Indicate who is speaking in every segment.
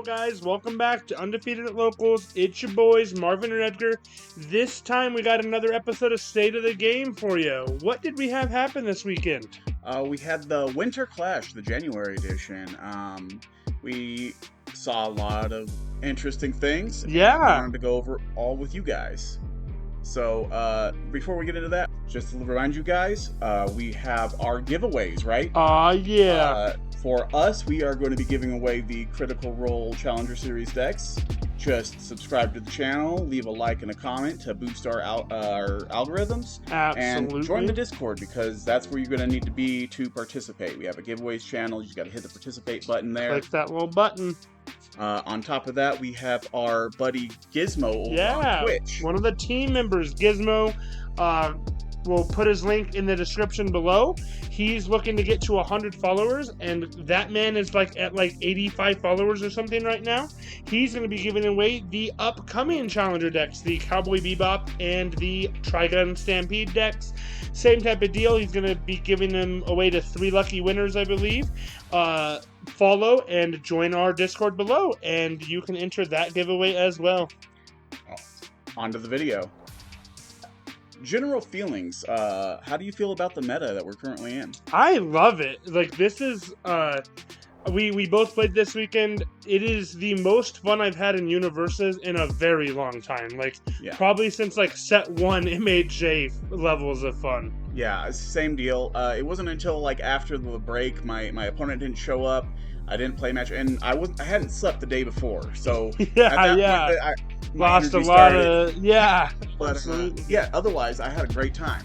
Speaker 1: guys? Welcome back to Undefeated at Locals. It's your boys, Marvin and Edgar. This time we got another episode of State of the Game for you. What did we have happen this weekend?
Speaker 2: We had the Winter Clash, the January edition. We saw a lot of interesting things.
Speaker 1: Yeah.
Speaker 2: And I wanted to go over all with you guys. So, before we get into that, just to remind you guys, we have our giveaways, right?
Speaker 1: Yeah.
Speaker 2: For us, we are going to be giving away the Critical Role Challenger Series decks. Just subscribe to the channel, leave a like and a comment to boost our algorithms.
Speaker 1: Absolutely.
Speaker 2: And join the Discord, because that's where you're going to need to be to participate. We have a giveaways channel. You just got to hit the participate button there.
Speaker 1: Click that little button.
Speaker 2: On top of that, we have our buddy Gizmo over on Twitch.
Speaker 1: One of the team members, Gizmo. We'll put his link in the description below. He's looking to get to 100 followers, and that man is at 85 followers or something right now. He's going to be giving away the upcoming Challenger decks, the Cowboy Bebop and the Trigun Stampede decks. Same type of deal. He's going to be giving them away to 3 lucky winners, I believe. Follow and join our Discord below, and you can enter that giveaway as well.
Speaker 2: On to the video. General feelings, how do you feel about the meta that we're currently in?
Speaker 1: I love it. This is, we both played this weekend. It is the most fun I've had in UniVersus in a very long time. Probably since, set 1 MHA levels of fun.
Speaker 2: Yeah, same deal. It wasn't until, after the break, my opponent didn't show up. I didn't play match, and I hadn't slept the day before, so at that point,
Speaker 1: lost a lot of
Speaker 2: But otherwise I had a great time.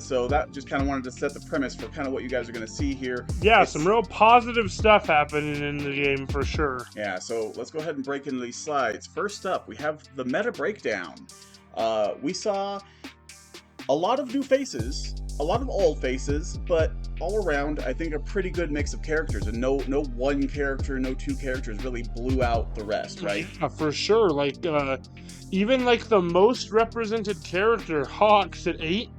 Speaker 2: So that just kind of wanted to set the premise for kind of what you guys are going to see here.
Speaker 1: Yeah, some real positive stuff happening in the game for sure.
Speaker 2: Yeah, so let's go ahead and break into these slides. First up, we have the meta breakdown. We saw a lot of new faces, a lot of old faces, but all around, I think a pretty good mix of characters, and no one character, no 2 characters really blew out the rest, right?
Speaker 1: Yeah, for sure. Even the most represented character, Hawks at 8,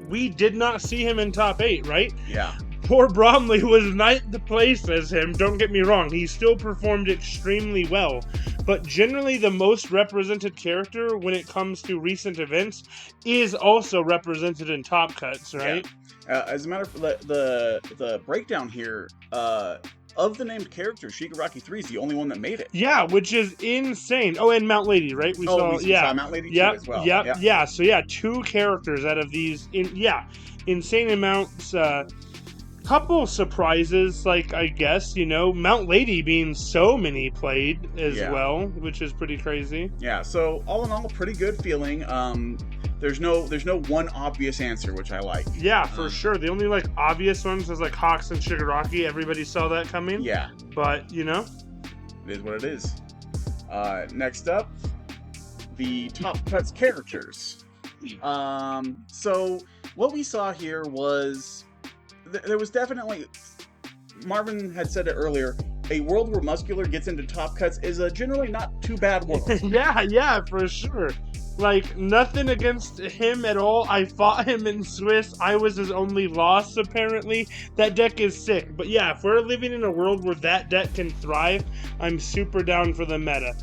Speaker 1: we did not see him in top 8, right?
Speaker 2: Yeah.
Speaker 1: Poor Bromley was 9th place as him, don't get me wrong, he still performed extremely well, but generally the most represented character when it comes to recent events is also represented in top cuts, right?
Speaker 2: Yeah. As a matter of the breakdown here, of the named characters, Shigaraki 3 is the only one that made it.
Speaker 1: Yeah, which is insane. Oh, and Mount Lady, right? We saw
Speaker 2: Mount Lady too as well.
Speaker 1: Yeah. So 2 characters out of these, insane amounts. Couple surprises, I guess, Mount Lady being so many played as well, which is pretty crazy.
Speaker 2: Yeah, so all in all, pretty good feeling. There's no one obvious answer, which I like.
Speaker 1: Yeah, for sure. The only obvious ones was Hawks and Shigaraki. Everybody saw that coming.
Speaker 2: Yeah.
Speaker 1: But,
Speaker 2: it is what it is. Next up, the top cuts characters. So what we saw here was there was definitely, Marvin had said it earlier, a world where Muscular gets into top cuts is a generally not too bad world.
Speaker 1: yeah, for sure. Nothing against him at all. I fought him in Swiss. I was his only loss, apparently. That deck is sick. But yeah, if we're living in a world where that deck can thrive, I'm super down for the meta.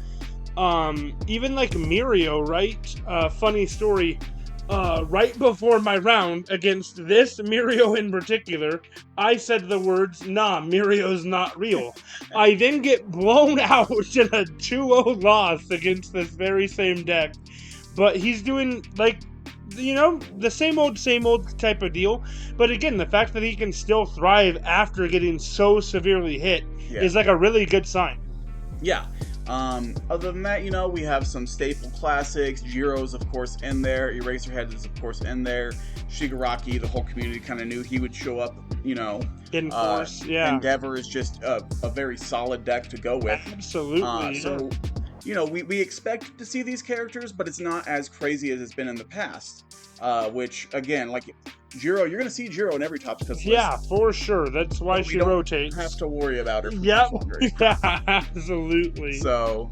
Speaker 1: Even Mirio, right? Funny story. Right before my round against this Mirio in particular, I said the words, "Nah, Mirio's not real." I then get blown out in a 2-0 loss against this very same deck. But he's doing, the same old type of deal. But again, the fact that he can still thrive after getting so severely hit is a really good sign.
Speaker 2: Yeah. Other than that, we have some staple classics. Jiro's, of course, in there. Eraserhead is, of course, in there. Shigaraki, the whole community kind of knew he would show up,
Speaker 1: In force, yeah.
Speaker 2: Endeavor is just a very solid deck to go with.
Speaker 1: Absolutely.
Speaker 2: So, we expect to see these characters, but it's not as crazy as it's been in the past. Which, again, Jiro, you're going to see Jiro in every top cuts list.
Speaker 1: Yeah, for sure. That's why she rotates.
Speaker 2: Have to worry about her.
Speaker 1: Yep. Absolutely.
Speaker 2: So,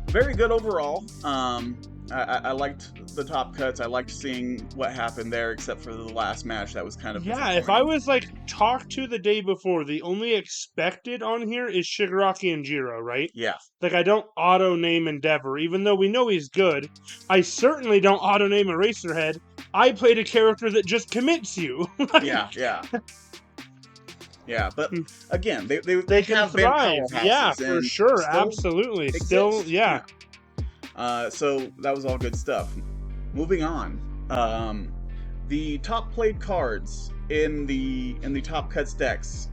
Speaker 2: very good overall. I liked the top cuts. I liked seeing what happened there, except for the last match that was kind of
Speaker 1: Yeah, if I
Speaker 2: disappointing.
Speaker 1: was like talked to the day before, the only expected on here is Shigaraki and Jiro, right?
Speaker 2: Yeah,
Speaker 1: Like I don't auto name Endeavor, even though we know he's good. I certainly don't auto name Eraserhead. I played a character that just commits you. Like,
Speaker 2: yeah. But again, they
Speaker 1: they can
Speaker 2: have been
Speaker 1: thrive. Yeah,
Speaker 2: powerhouses
Speaker 1: for
Speaker 2: and
Speaker 1: sure,
Speaker 2: still
Speaker 1: absolutely. Still,
Speaker 2: exist.
Speaker 1: yeah.
Speaker 2: So that was all good stuff. Moving on. The top played cards in the top cuts decks.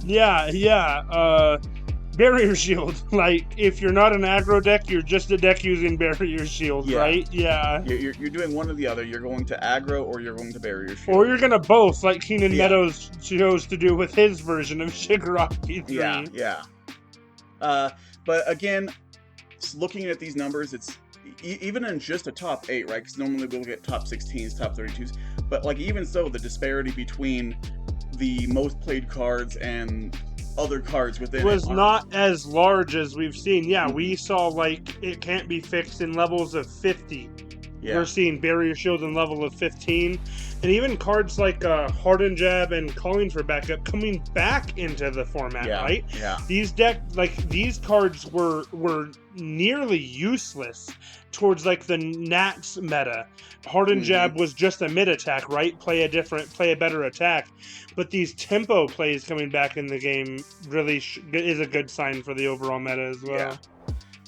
Speaker 1: Yeah. Barrier Shield. Like, if you're not an aggro deck, you're just a deck using Barrier Shield,
Speaker 2: Yeah.
Speaker 1: right? Yeah.
Speaker 2: You're doing one or the other. You're going to aggro or you're going to barrier shield.
Speaker 1: Or you're gonna both, like Keenan
Speaker 2: Yeah.
Speaker 1: Meadows chose to do with his version of Shigaraki 3.
Speaker 2: Yeah. But again, looking at these numbers, it's even in just a top 8, right? Because normally we'll get top 16s, top 32s. But like even so, the disparity between the most played cards and other cards within
Speaker 1: was
Speaker 2: it
Speaker 1: not as large as we've seen. Yeah, we saw like it can't be fixed in levels of 50.
Speaker 2: Yeah.
Speaker 1: We're seeing Barrier Shield in level of 15. And even cards like Hardened Jab and Calling for Backup coming back into the format, right?
Speaker 2: Yeah.
Speaker 1: These these cards were nearly useless towards like the Nats meta. Hardened Jab was just a mid attack, right? Play a better attack. But these tempo plays coming back in the game really is a good sign for the overall meta as well.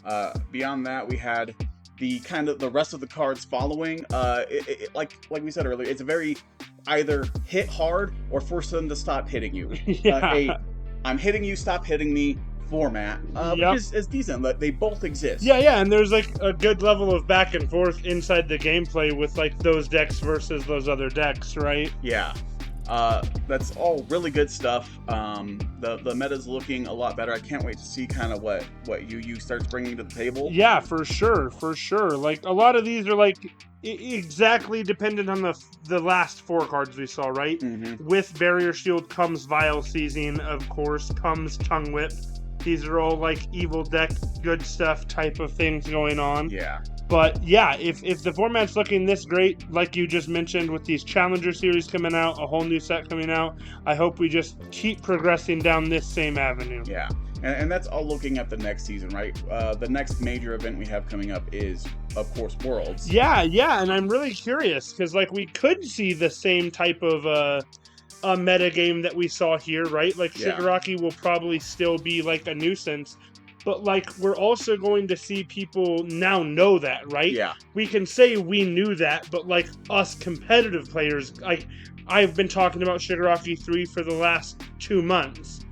Speaker 2: Yeah. Beyond that, we had the rest of the cards following. Like we said earlier, it's a very either hit hard or force them to stop hitting you.
Speaker 1: Yeah.
Speaker 2: I'm hitting you, stop hitting me format,
Speaker 1: Yep.
Speaker 2: which is decent. They both exist.
Speaker 1: Yeah, and there's like a good level of back and forth inside the gameplay with like those decks versus those other decks, right?
Speaker 2: Yeah. That's all really good stuff. The meta's looking a lot better. I can't wait to see kind of what UU starts bringing to the table.
Speaker 1: Yeah, for sure. Like a lot of these are like exactly dependent on the last 4 cards we saw, right?
Speaker 2: Mm-hmm.
Speaker 1: With Barrier Shield comes Vile Seizing, of course, comes Tongue Whip. These are all like evil deck, good stuff type of things going on.
Speaker 2: Yeah.
Speaker 1: But yeah, if the format's looking this great, like you just mentioned, with these Challenger series coming out, a whole new set coming out, I hope we just keep progressing down this same avenue.
Speaker 2: Yeah, and that's all looking at the next season, right? The next major event we have coming up is, of course, Worlds.
Speaker 1: Yeah, and I'm really curious, because like we could see the same type of a meta game that we saw here, right? Like Shigaraki will probably still be like a nuisance. But, like, we're also going to see people now know that, right?
Speaker 2: Yeah.
Speaker 1: We can say we knew that, but, like, us competitive players, like, I've been talking about Shigaraki 3 for the last 2 months.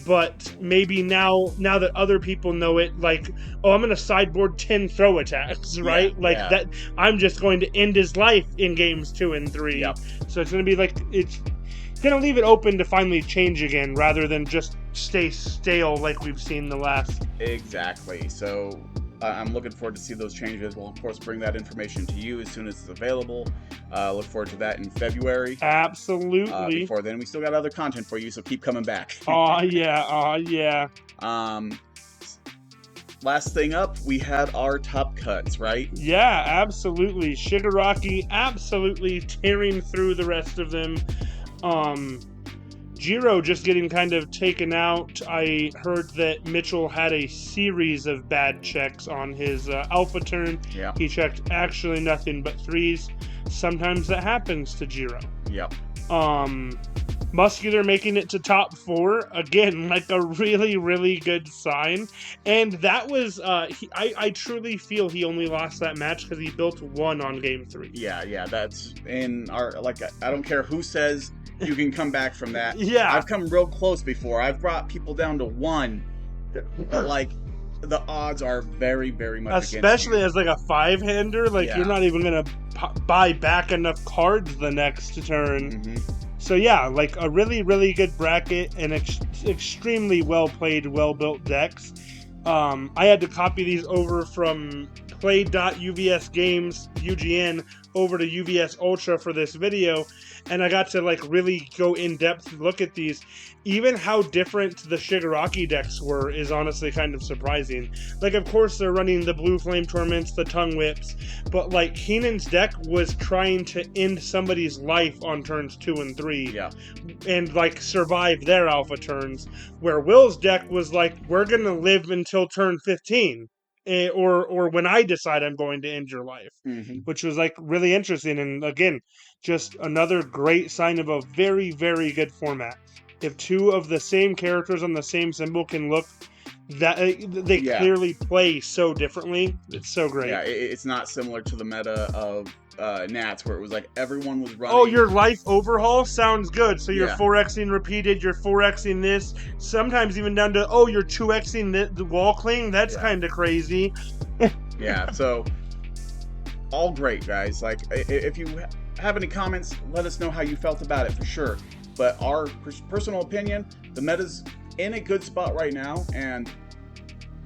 Speaker 1: But maybe now that other people know it, like, oh, I'm going to sideboard 10 throw attacks, right? That I'm just going to end his life in games 2 and 3.
Speaker 2: Yep.
Speaker 1: So it's going to be, like, it's going to leave it open to finally change again rather than just stay stale like we've seen the last.
Speaker 2: Exactly. So I'm looking forward to see those changes. We'll, of course, bring that information to you as soon as it's available. Look forward to that in February.
Speaker 1: Absolutely.
Speaker 2: Before then, we still got other content for you, so keep coming back.
Speaker 1: Oh, yeah.
Speaker 2: Last thing up, we had our top cuts, right?
Speaker 1: Yeah, absolutely. Shigaraki absolutely tearing through the rest of them. Jiro just getting kind of taken out. I heard that Mitchell had a series of bad checks on his alpha turn.
Speaker 2: Yeah.
Speaker 1: He checked actually nothing but 3s. Sometimes that happens to Jiro.
Speaker 2: Yep.
Speaker 1: Muscular making it to top 4 again, like a really, really good sign. And that was I truly feel he only lost that match because he built 1 on game 3.
Speaker 2: Yeah, that's in our, like, I don't care who says you can come back from that.
Speaker 1: Yeah,
Speaker 2: I've come real close before. I've brought people down to 1, but like the odds are very, very much
Speaker 1: especially as like a 5-hander. Like you're not even gonna buy back enough cards the next turn.
Speaker 2: Mm-hmm.
Speaker 1: So yeah, like a really, really good bracket and extremely well played, well built decks. I had to copy these over from play.uvs games UGN over to UVS Ultra for this video, and I got to like really go in depth look at these. Even how different the Shigaraki decks were is honestly kind of surprising. Like, of course, they're running the Blue Flame Torments, the Tongue Whips, but like Keenan's deck was trying to end somebody's life on turns 2 and 3,
Speaker 2: Yeah.
Speaker 1: and like survive their alpha turns. Where Will's deck was like, we're gonna live until turn 15. Or when I decide I'm going to end your life, which was like really interesting, and again, just another great sign of a very, very good format. If two of the same characters on the same symbol can look that they clearly play so differently, it's so great.
Speaker 2: Yeah, it's not similar to the meta of Nats, where it was like everyone was running.
Speaker 1: Oh, your life overhaul sounds good. So you're 4xing repeated, you're 4xing this, sometimes even down to, oh, you're 2xing the wall cling. That's kind of crazy.
Speaker 2: Yeah, so all great, guys. Like, if you have any comments, let us know how you felt about it for sure. But our personal opinion, the meta's in a good spot right now, and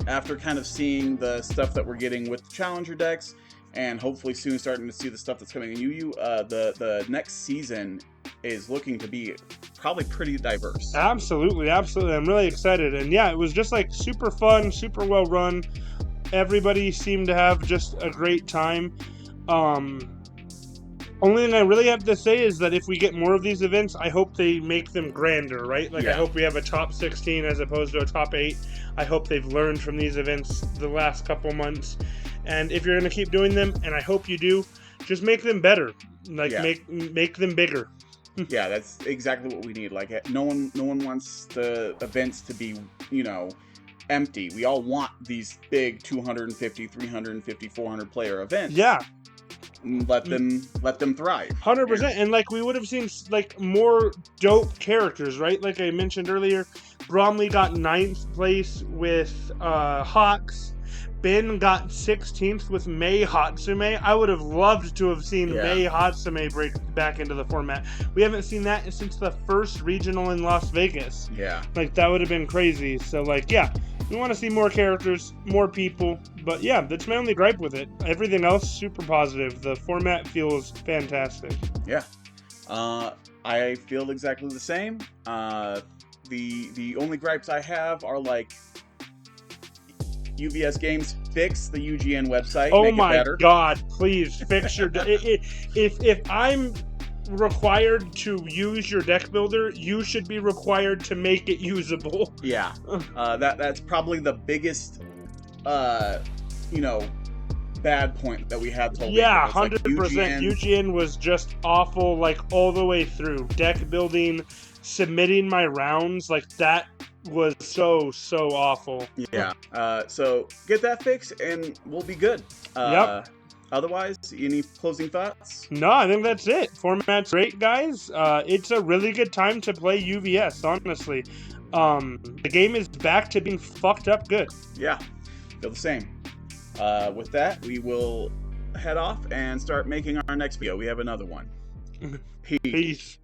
Speaker 2: after kind of seeing the stuff that we're getting with the challenger decks, and hopefully soon starting to see the stuff that's coming in UU, the next season is looking to be probably pretty diverse.
Speaker 1: Absolutely, absolutely. I'm really excited. And yeah, it was just like super fun, super well run. Everybody seemed to have just a great time. Only thing I really have to say is that if we get more of these events, I hope they make them grander, right? Like, I hope we have a top 16 as opposed to a top 8. I hope they've learned from these events the last couple months. And if you're going to keep doing them, and I hope you do, just make them better. Like, make them bigger.
Speaker 2: Yeah, that's exactly what we need. Like, no one wants the events to be, you know, empty. We all want these big 250, 350, 400 player events.
Speaker 1: Yeah.
Speaker 2: Let them thrive.
Speaker 1: 100%. And like, we would have seen like more dope characters, right? Like I mentioned earlier, Bromley got 9th place with Hawks. Ben got 16th with Mei Hatsume. I would have loved to have seen Mei Hatsume break back into the format. We haven't seen that since the first regional in Las Vegas.
Speaker 2: Yeah.
Speaker 1: Like, that would have been crazy. So, like, yeah, we want to see more characters, more people. But, yeah, that's my only gripe with it. Everything else, super positive. The format feels fantastic.
Speaker 2: Yeah. I feel exactly the same. The only gripes I have are, like, UVS Games, fix the UGN website.
Speaker 1: Oh
Speaker 2: make
Speaker 1: my
Speaker 2: it better.
Speaker 1: God! Please fix your. If I'm required to use your deck builder, you should be required to make it usable.
Speaker 2: Yeah, that's probably the biggest, you know, bad point that we had.
Speaker 1: Yeah, 100%. UGN was just awful, like all the way through. Deck building, submitting my rounds, like that was so awful.
Speaker 2: Yeah. So get that fixed and we'll be good.
Speaker 1: Yep.
Speaker 2: Otherwise, any closing thoughts?
Speaker 1: No, I think that's it. Format's great, guys. It's a really good time to play UVS, honestly. The game is back to being fucked up good.
Speaker 2: Yeah, feel the same. With that, we will head off and start making our next video. We have another one. Peace.
Speaker 1: Peace.